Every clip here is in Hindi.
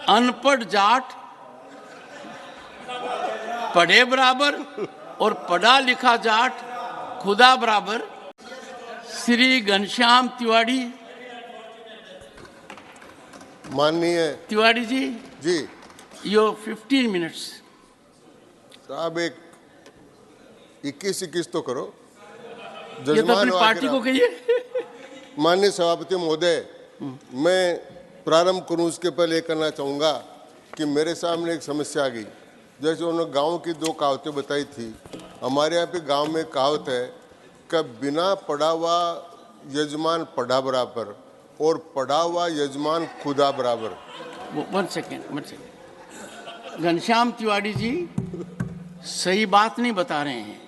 अनपढ़ जाट पढ़े बराबर और पढ़ा लिखा जाट खुदा बराबर। श्री घनश्याम तिवारी। माननीय तिवारी जी, जी यो 15 मिनट्स। साहब एक 21 तो करो। ये तो अपनी पार्टी को कहिए। माननीय सभापति महोदय, मैं प्रारंभ करूं उसके पहले करना चाहूँगा कि मेरे सामने एक समस्या आ गई। जैसे उन्होंने गांव की 2 कहावतें बताई थी। हमारे यहाँ पे गांव में कहावत है कि बिना पढ़ा हुआ यजमान पढ़ा बराबर और पढ़ा हुआ यजमान खुदा बराबर। One second. घनश्याम तिवारी जी सही बात नहीं बता रहे हैं।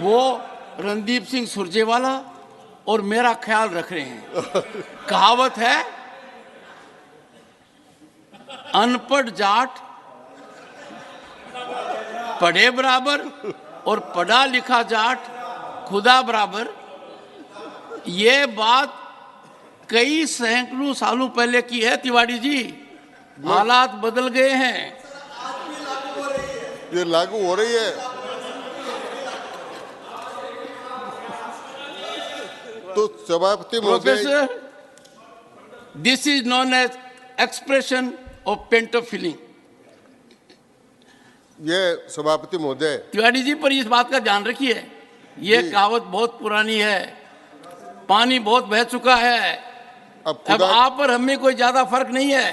वो रणदीप सिंह सुरजेवाला और मेरा ख्याल रख रहे हैं। कहावत है, अनपढ़ जाट पढ़े बराबर और पढ़ा लिखा जाट खुदा बराबर। ये बात कई सैकड़ों सालों पहले की है तिवारी जी। हालात बदल गए हैं। ये लागू हो रही है। तो सभापति professor, this is known as expression of pent of feeling. ये सभापति महोदय तिवारी जी, पर इस बात का ध्यान रखिए, ये कहावत बहुत पुरानी है, पानी बहुत बह चुका है। अब आप और हमें कोई ज्यादा फर्क नहीं है।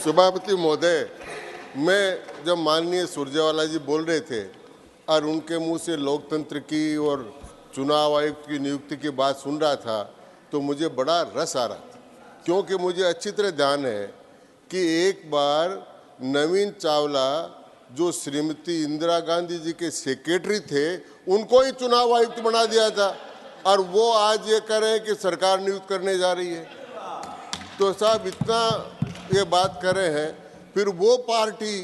सभापति महोदय, मैं जब माननीय सुरजेवाला जी बोल रहे थे और उनके मुंह से लोकतंत्र की और चुनाव आयुक्त की नियुक्ति की बात सुन रहा था तो मुझे बड़ा रस आ रहा था, क्योंकि मुझे अच्छी तरह ध्यान है कि एक बार नवीन चावला जो श्रीमती इंदिरा गांधी जी के सेक्रेटरी थे उनको ही चुनाव आयुक्त बना दिया था, और वो आज ये कह रहे हैं कि सरकार नियुक्त करने जा रही है। तो साहब इतना ये बात कर रहे हैं, फिर वो पार्टी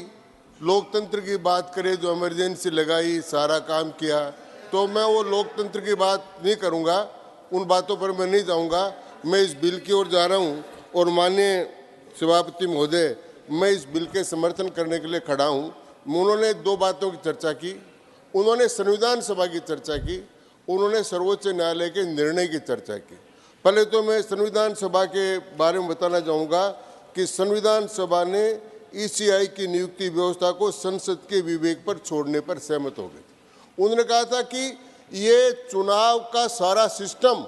लोकतंत्र की बात करे जो इमरजेंसी लगाई, सारा काम किया, तो मैं वो लोकतंत्र की बात नहीं करूँगा, उन बातों पर मैं नहीं जाऊँगा। मैं इस बिल की ओर जा रहा हूँ और माननीय सभापति महोदय, मैं इस बिल के समर्थन करने के लिए खड़ा हूँ। उन्होंने 2 बातों की चर्चा की। उन्होंने संविधान सभा की चर्चा की, उन्होंने सर्वोच्च न्यायालय के निर्णय की चर्चा की। पहले तो मैं संविधान सभा के बारे में बताना चाहूँगा कि संविधान सभा ने ईसीआई की नियुक्ति व्यवस्था को संसद के विवेक पर छोड़ने पर सहमत हो गए। उन्होंने कहा था कि ये चुनाव का सारा सिस्टम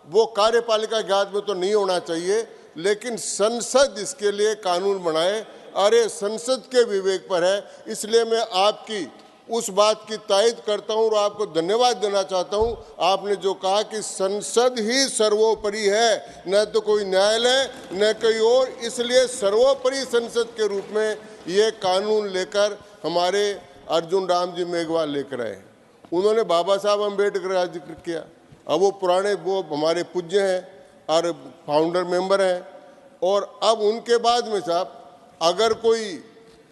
वो कार्यपालिका के हाथ में तो नहीं होना चाहिए, लेकिन संसद इसके लिए कानून बनाए, अरे संसद के विवेक पर है। इसलिए मैं आपकी उस बात की तायद करता हूं और आपको धन्यवाद देना चाहता हूं। आपने जो कहा कि संसद ही सर्वोपरि है, न तो कोई न्यायालय न कोई और, इसलिए सर्वोपरि संसद के रूप में ये कानून लेकर हमारे अर्जुन राम जी मेघवाल लेकर आए। उन्होंने बाबा साहब अम्बेडकर का जिक्र किया। अब वो पुराने, वो हमारे पूज्य हैं और फाउंडर मेंबर हैं, और अब उनके बाद में साहब अगर कोई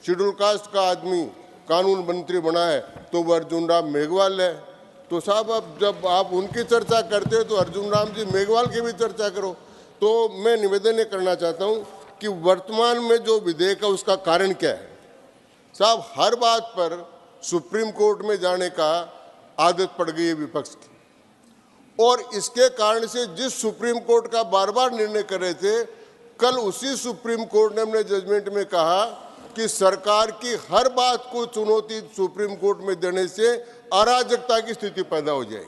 शेड्यूल कास्ट का आदमी कानून मंत्री बना है तो वो अर्जुन राम मेघवाल है। तो साहब अब जब आप उनकी चर्चा करते हो तो अर्जुन राम जी मेघवाल की भी चर्चा करो। तो मैं निवेदन ये करना चाहता हूँ कि वर्तमान में जो विधेयक है उसका कारण क्या है। साहब हर बात पर सुप्रीम कोर्ट में जाने का आदत पड़ गई है विपक्ष की, और इसके कारण से जिस सुप्रीम कोर्ट का बार बार निर्णय कर रहे थे, कल उसी सुप्रीम कोर्ट ने अपने जजमेंट में कहा कि सरकार की हर बात को चुनौती सुप्रीम कोर्ट में देने से अराजकता की स्थिति पैदा हो जाएगी,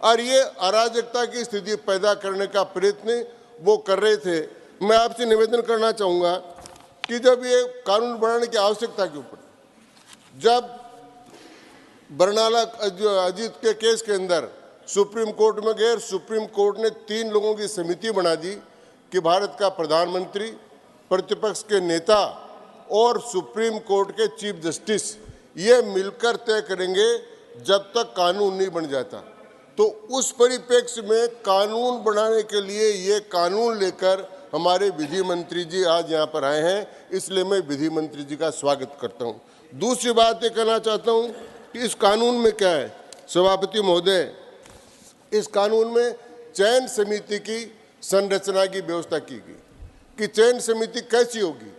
और ये अराजकता की स्थिति पैदा करने का प्रयत्न वो कर रहे थे। मैं आपसे निवेदन करना चाहूँगा कि जब ये कानून बनाने की आवश्यकता क्यों पड़ी, जब बरनाला अजीत के केस के अंदर सुप्रीम कोर्ट में गए, सुप्रीम कोर्ट ने 3 लोगों की समिति बना दी कि भारत का प्रधानमंत्री, प्रतिपक्ष के नेता और सुप्रीम कोर्ट के चीफ जस्टिस ये मिलकर तय करेंगे जब तक कानून नहीं बन जाता। तो उस परिप्रेक्ष्य में कानून बनाने के लिए ये कानून लेकर हमारे विधि मंत्री जी आज यहाँ पर आए हैं, इसलिए मैं विधि मंत्री जी का स्वागत करता हूँ। दूसरी बात ये कहना चाहता हूँ कि इस कानून में क्या है सभापति महोदय, इस कानून में चयन समिति की संरचना की व्यवस्था की गई कि चयन समिति कैसी होगी,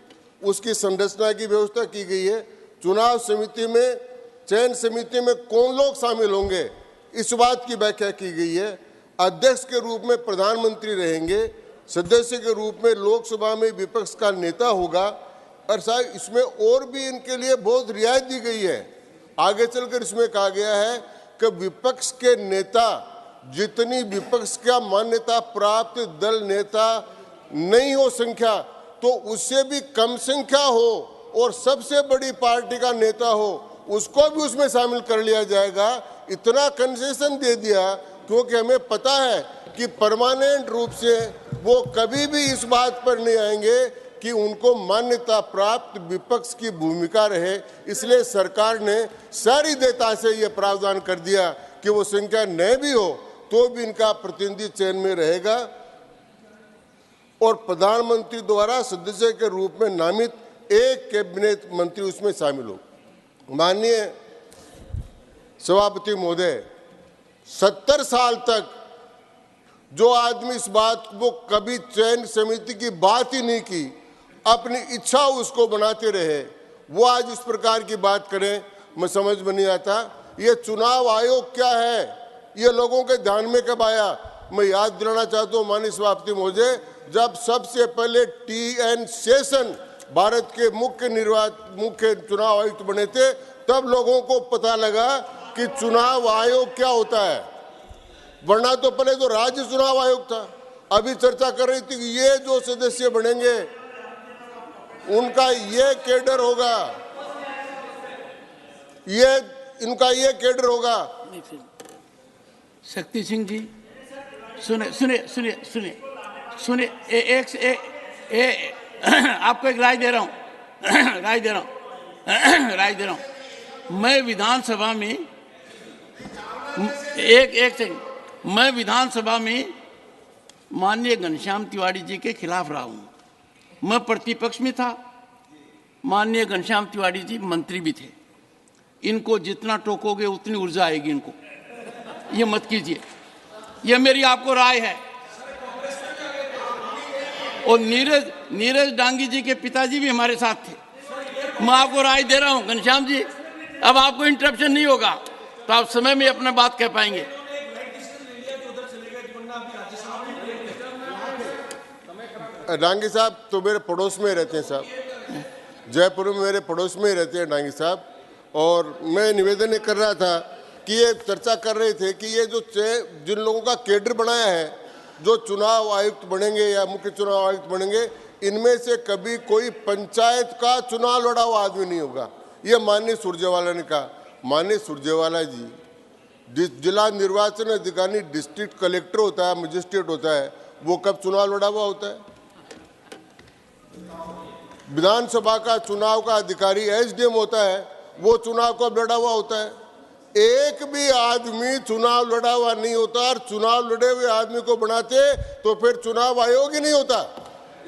उसकी संरचना की व्यवस्था की गई है। चुनाव समिति में, चयन समिति में कौन लोग शामिल होंगे, इस बात की व्याख्या की गई है। अध्यक्ष के रूप में प्रधानमंत्री रहेंगे, सदस्य के रूप में लोकसभा में विपक्ष का नेता होगा, और साहब इसमें और भी इनके लिए बहुत रियायत दी गई है। आगे चलकर इसमें कहा गया है कि विपक्ष के नेता, जितनी विपक्ष का मान्यता प्राप्त दल नेता नहीं हो संख्या, तो उससे भी कम संख्या हो और सबसे बड़ी पार्टी का नेता हो, उसको भी उसमें शामिल कर लिया जाएगा। इतना कंसेशन दे दिया क्योंकि हमें पता है कि परमानेंट रूप से वो कभी भी इस बात पर नहीं आएंगे कि उनको मान्यता प्राप्त विपक्ष की भूमिका रहे। इसलिए सरकार ने सारी देयता से ये प्रावधान कर दिया कि वो संख्या न भी हो तो भी इनका प्रतिनिधि चयन में रहेगा और प्रधानमंत्री द्वारा सदस्य के रूप में नामित एक कैबिनेट मंत्री उसमें शामिल हो। माननीय सभापति महोदय, 70 साल तक जो आदमी इस बात को कभी चयन समिति की बात ही नहीं की, अपनी इच्छा उसको बनाते रहे, वो आज इस प्रकार की बात करें, मैं समझ में नहीं आता। ये चुनाव आयोग क्या है, ये लोगों के ध्यान में कब आया? मैं याद दिलाना चाहता हूँ माननीय सभापति महोदय, जब सबसे पहले TN शेषन भारत के मुख्य चुनाव आयुक्त बने थे, तब लोगों को पता लगा कि चुनाव आयोग क्या होता है। वरना तो पहले तो राज्य चुनाव आयोग था। अभी चर्चा कर रही थी कि ये जो सदस्य बनेंगे उनका ये कैडर होगा, ये इनका ये कैडर होगा। शक्ति सिंह जी सुने सुने सुने सुने सुने आपको एक राय दे रहा हूं राय दे रहा हूं। मैं विधानसभा में एक सेकंड, मैं विधानसभा में माननीय घनश्याम तिवारी जी के खिलाफ रहा हूं। मैं प्रतिपक्ष में था, माननीय घनश्याम तिवारी जी मंत्री भी थे। इनको जितना टोकोगे उतनी ऊर्जा आएगी इनको, ये मत कीजिए, ये मेरी आपको राय है। और नीरज डांगी जी के पिताजी भी हमारे साथ थे। मैं आपको राय दे रहा हूं घनश्याम जी, अब आपको इंटरप्शन नहीं होगा तो आप समय में अपना बात कह पाएंगे। डांगी साहब तो मेरे पड़ोस में रहते हैं साहब, जयपुर में मेरे पड़ोस में ही रहते हैं डांगी साहब। और मैं निवेदन ये कर रहा था कि ये चर्चा कर रहे थे कि ये जो जिन लोगों का कैडर बनाया है, जो चुनाव आयुक्त बनेंगे या मुख्य चुनाव आयुक्त बनेंगे, इनमें से कभी कोई पंचायत का चुनाव लड़ा हुआ आदमी नहीं होगा। ये माननीय सुरजेवाला ने कहा। माननीय सुरजेवाला जी, जिला निर्वाचन अधिकारी डिस्ट्रिक्ट कलेक्टर होता है, मजिस्ट्रेट होता है, वो कब चुनाव लड़ा हुआ होता है? विधानसभा का चुनाव का अधिकारी SDM होता है, वो चुनाव कब लड़ा हुआ होता है? एक भी आदमी चुनाव लड़ा हुआ नहीं होता, और चुनाव लड़े हुए आदमी को बनाते तो फिर चुनाव आयोग ही नहीं होता।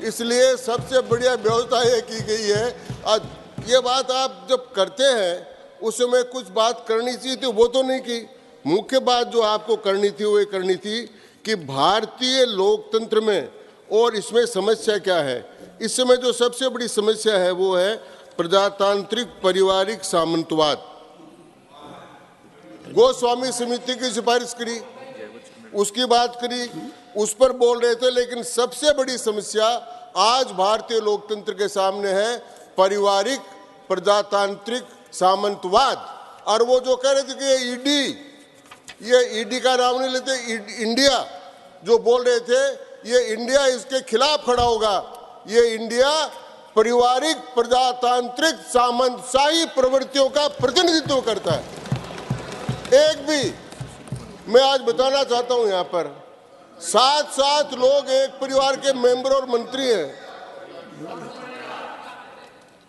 इसलिए सबसे बढ़िया व्यवस्था ये की गई है। आज ये बात आप जब करते हैं उस समय कुछ बात करनी चाहिए थी, वो तो नहीं की। मुख्य बात जो आपको करनी थी वो ये करनी थी कि भारतीय लोकतंत्र में और इसमें समस्या क्या है। इस समय जो सबसे बड़ी समस्या है वो है प्रजातांत्रिक पारिवारिक सामंतवाद। गोस्वामी समिति की सिफारिश करी, उसकी बात करी, उस पर बोल रहे थे, लेकिन सबसे बड़ी समस्या आज भारतीय लोकतंत्र के सामने है पारिवारिक प्रजातांत्रिक सामंतवाद। और वो जो कह रहे थे कि ये ईडी का नाम नहीं लेते, इंडिया जो बोल रहे थे, ये इंडिया इसके खिलाफ खड़ा होगा। ये इंडिया पारिवारिक प्रजातांत्रिक सामंतशाही प्रवृत्तियों का प्रतिनिधित्व करता है। एक भी मैं आज बताना चाहता हूं, यहां पर 7 लोग एक परिवार के मेंबर और मंत्री हैं।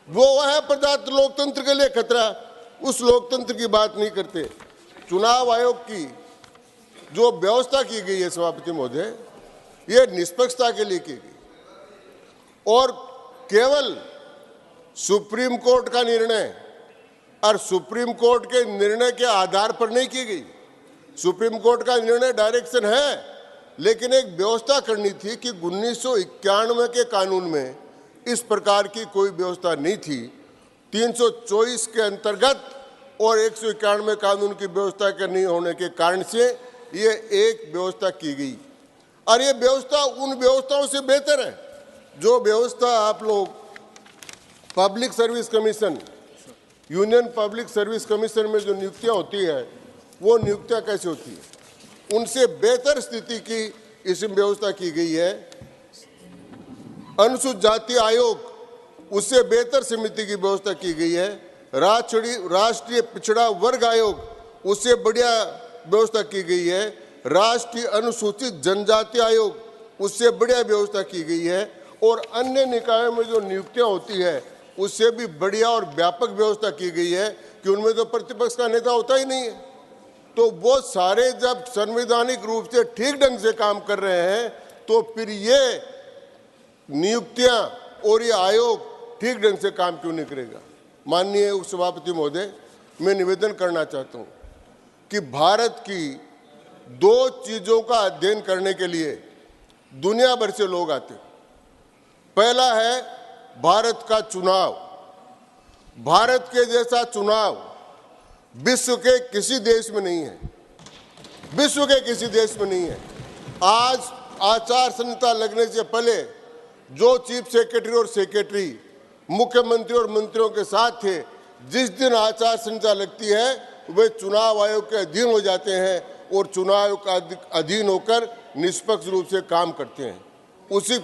वो है प्रजातंत्र लोकतंत्र के लिए खतरा। उस लोकतंत्र की बात नहीं करते। चुनाव आयोग की जो व्यवस्था की गई है सभापति महोदय, ये निष्पक्षता के लिए की गई और केवल सुप्रीम कोर्ट का निर्णय और सुप्रीम कोर्ट के निर्णय के आधार पर नहीं की गई। सुप्रीम कोर्ट का निर्णय डायरेक्शन है, लेकिन एक व्यवस्था करनी थी कि 1991 के कानून में इस प्रकार की कोई व्यवस्था नहीं थी। 324 के अंतर्गत और 191 कानून की व्यवस्था के नहीं होने के कारण से ये एक व्यवस्था की गई, और ये व्यवस्था उन व्यवस्थाओं से बेहतर है जो व्यवस्था आप लोग public service commission, union public service commission में जो नियुक्तियां होती है, वो नियुक्तियां कैसे होती है, उनसे बेहतर स्थिति की इसमें व्यवस्था की गई है। अनुसूचित जाति आयोग, उससे बेहतर समिति की व्यवस्था की गई है। राष्ट्रीय पिछड़ा वर्ग आयोग, उससे बढ़िया व्यवस्था की गई है। राष्ट्रीय अनुसूचित जनजाति आयोग, उससे बढ़िया व्यवस्था की गई है। और अन्य निकायों में जो नियुक्तियां होती है, उससे भी बढ़िया और व्यापक व्यवस्था की गई है कि उनमें तो प्रतिपक्ष का नेता होता ही नहीं है। तो वो सारे जब संवैधानिक रूप से ठीक ढंग से काम कर रहे हैं, तो फिर ये नियुक्तियां और ये आयोग ठीक ढंग से काम क्यों नहीं करेगा। माननीय उपसभापति महोदय, मैं निवेदन करना चाहता हूं कि भारत की दो चीजों का अध्ययन करने के लिए दुनिया भर से लोग आते हैं। पहला है भारत का चुनाव। भारत के जैसा चुनाव विश्व के किसी देश में नहीं है, विश्व के किसी देश में नहीं है। आज आचार संहिता लगने से पहले जो चीफ सेक्रेटरी और सेक्रेटरी मुख्यमंत्री और मंत्रियों के साथ थे, जिस दिन आचार संहिता लगती है वे चुनाव आयोग के अधीन हो जाते हैं और चुनाव आयोग का अधीन होकर निष्पक्ष रूप से काम करते हैं। उसी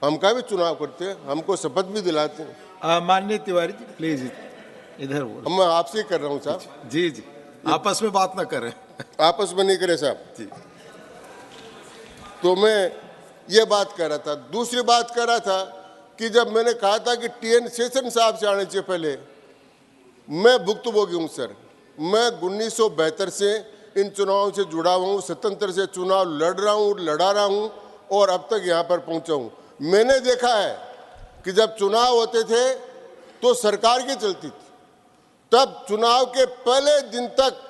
हम का भी चुनाव करते हैं, हमको शपथ भी दिलाते हैं। माननीय तिवारी जी प्लीज इधर बोलो। मैं आपसे ही कर रहा हूँ साहब। जी जी, आपस में बात ना करें। आपस में नहीं करे साहब जी। तो मैं ये बात कर रहा था। दूसरी बात कर रहा था कि जब मैंने कहा था कि टीएन शेषन साहब से आने से पहले मैं भुक्तभोगी हूँ सर। मैं 1972 से इन चुनावों से जुड़ा हुआ हूँ, स्वतंत्र से चुनाव लड़ रहा हूँ, लड़ा रहा हूँ और अब तक यहाँ पर पहुँचा हूँ। मैंने देखा है कि जब चुनाव होते थे तो सरकार की चलती थी, तब चुनाव के पहले दिन तक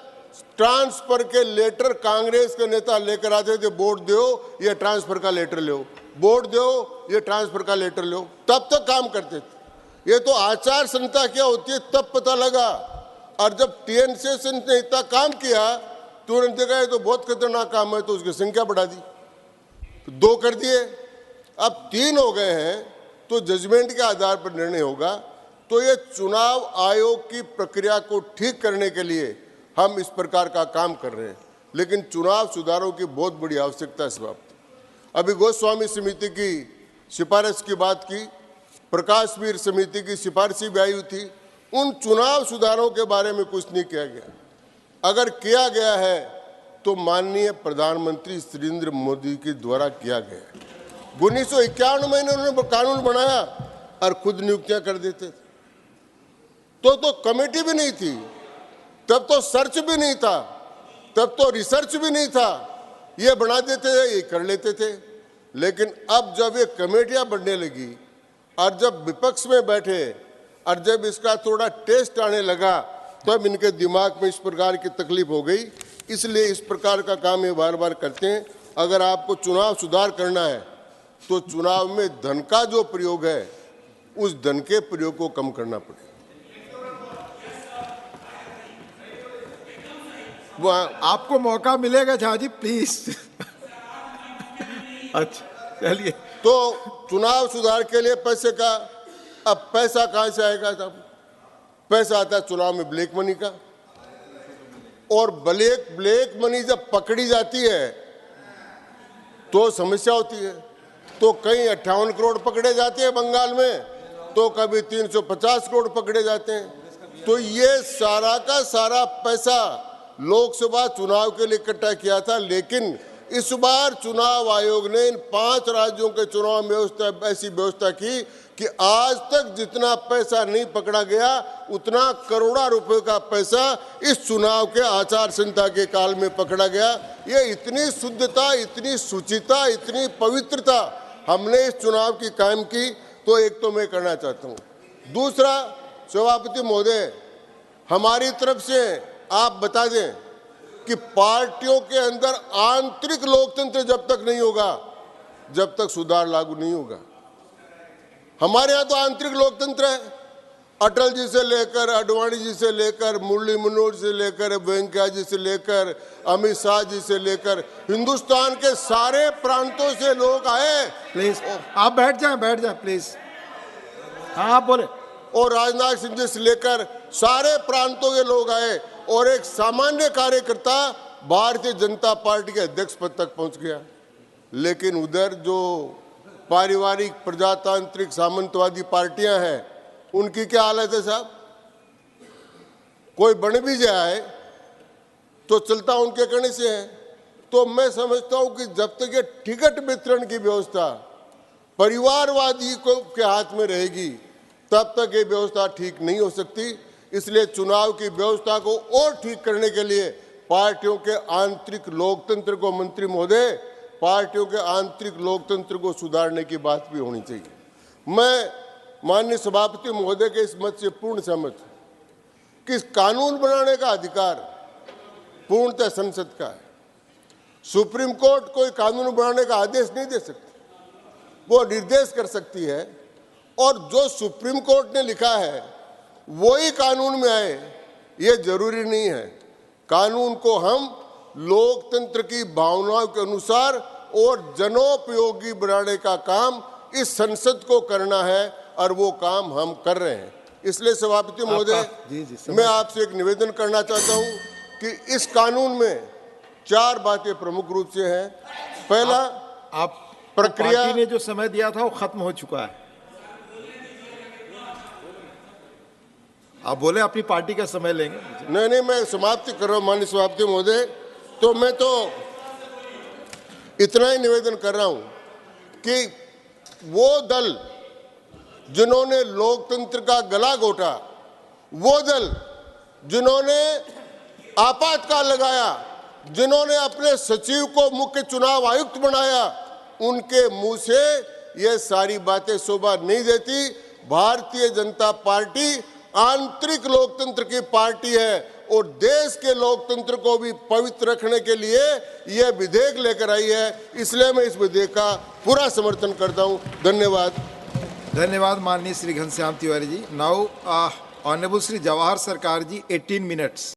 ट्रांसफर के लेटर कांग्रेस के नेता लेकर आते थे। वोट दो, ये ट्रांसफर का लेटर लो, वोट दो, ये ट्रांसफर का लेटर लो, तब तक काम करते थे। ये तो आचार संहिता क्या होती है तब पता लगा। और जब टीएन शेषन ने इतना काम किया तो उन्होंने देखा ये तो बहुत खतरनाक काम है, तो उसकी संख्या बढ़ा दी, तो 2 कर दिए, अब 3 हो गए हैं। तो जजमेंट के आधार पर निर्णय होगा। तो ये चुनाव आयोग की प्रक्रिया को ठीक करने के लिए हम इस प्रकार का काम कर रहे हैं, लेकिन चुनाव सुधारों की बहुत बड़ी आवश्यकता है साहब। अभी गोस्वामी समिति की सिफारिश की बात की, प्रकाशवीर समिति की सिफारिश भी आई हुई थी। उन चुनाव सुधारों के बारे में कुछ नहीं किया गया। अगर किया गया है तो माननीय प्रधानमंत्री नरेंद्र मोदी के द्वारा किया गया है। 1951 में उन्होंने कानून बनाया और खुद नियुक्तियां कर देते थे। तो कमेटी भी नहीं थी, तब तो सर्च भी नहीं था, तब तो रिसर्च भी नहीं था। ये बना देते थे, ये कर लेते थे। लेकिन अब जब ये कमेटियां बनने लगी और जब विपक्ष में बैठे और जब इसका थोड़ा टेस्ट आने लगा, तब इनके दिमाग में इस प्रकार की तकलीफ हो गई। इसलिए इस प्रकार का काम ये बार बार करते हैं। अगर आपको चुनाव सुधार करना है तो चुनाव में धन का जो प्रयोग है, उस धन के प्रयोग को कम करना पड़ेगा। आपको मौका मिलेगा झा जी, प्लीज। अच्छा चलिए। तो चुनाव सुधार के लिए पैसे का, अब पैसा कहां से आएगा साहब? पैसा आता है चुनाव में ब्लैक मनी का, और ब्लैक मनी जब पकड़ी जाती है तो समस्या होती है। तो कहीं 58 करोड़ पकड़े जाते हैं बंगाल में, तो कभी 350 करोड़ पकड़े जाते हैं। तो ये सारा का सारा पैसा लोकसभा चुनाव के लिए इकट्ठा किया था। लेकिन इस बार चुनाव आयोग ने इन 5 राज्यों के चुनाव में ऐसी व्यवस्था की कि आज तक जितना पैसा नहीं पकड़ा गया, उतना करोड़ों रुपए का पैसा इस चुनाव के आचार संहिता के काल में पकड़ा गया। ये इतनी शुद्धता, इतनी शुचिता, इतनी पवित्रता हमने इस चुनाव की कायम की। तो एक तो मैं करना चाहता हूँ। दूसरा, सभापति महोदय, हमारी तरफ से आप बता दें कि पार्टियों के अंदर आंतरिक लोकतंत्र जब तक नहीं होगा, जब तक सुधार लागू नहीं होगा। हमारे यहाँ तो आंतरिक लोकतंत्र है। अटल जी से लेकर, आडवाणी जी से लेकर, मुरली मनोहर से लेकर, वेंकैया जी से लेकर, अमित शाह जी से लेकर, हिंदुस्तान के सारे प्रांतों से लोग आए। प्लीज आप बैठ जाएं प्लीज। हाँ आप बोले। और राजनाथ सिंह जी से लेकर सारे प्रांतों के लोग आए और एक सामान्य कार्यकर्ता भारतीय जनता पार्टी के अध्यक्ष पद तक पहुंच गया। लेकिन उधर जो पारिवारिक प्रजातांत्रिक सामंतवादी पार्टियां हैं, उनकी क्या हालत है साहब? कोई बन भी जाए तो चलता उनके कहने से है। तो मैं समझता हूं कि जब तक ये टिकट वितरण की व्यवस्था परिवारवादी को के हाथ में रहेगी, तब तक ये व्यवस्था ठीक नहीं हो सकती। इसलिए चुनाव की व्यवस्था को और ठीक करने के लिए पार्टियों के आंतरिक लोकतंत्र को, मंत्री महोदय, पार्टियों के आंतरिक लोकतंत्र को सुधारने की बात भी होनी चाहिए। मैं माननीय सभापति महोदय के इस मत से पूर्ण सहमत हूं कि कानून बनाने का अधिकार पूर्णतः संसद का है। सुप्रीम कोर्ट कोई कानून बनाने का आदेश नहीं दे सकती, वो निर्देश कर सकती है, और जो सुप्रीम कोर्ट ने लिखा है वो ही कानून में आए, ये जरूरी नहीं है। कानून को हम लोकतंत्र की भावनाओं के अनुसार और जनोपयोगी बनाने का काम इस संसद को करना है, और वो काम हम कर रहे हैं। इसलिए सभापति महोदय, मैं आपसे एक निवेदन करना चाहता हूं कि इस कानून में 4 बातें प्रमुख रूप से हैं। पहला, आप प्रक्रिया पार्टी ने जो समय दिया था वो खत्म हो चुका है। आप बोले अपनी पार्टी का समय लेंगे। नहीं, मैं समाप्ति कर रहा हूं माननीय सभापति महोदय। तो मैं तो इतना ही निवेदन कर रहा हूं कि वो दल जिन्होंने लोकतंत्र का गला घोटा, वो दल जिन्होंने आपातकाल लगाया, जिन्होंने अपने सचिव को मुख्य चुनाव आयुक्त बनाया, उनके मुंह से ये सारी बातें शोभा नहीं देती। भारतीय जनता पार्टी आंतरिक लोकतंत्र की पार्टी है और देश के लोकतंत्र को भी पवित्र रखने के लिए यह विधेयक लेकर आई है। इसलिए मैं इस विधेयक का पूरा समर्थन करता हूं। धन्यवाद। धन्यवाद माननीय श्री घनश्याम तिवारी जी। नाउ ऑनरेबल श्री जवाहर सरकार जी, 18 मिनट्स।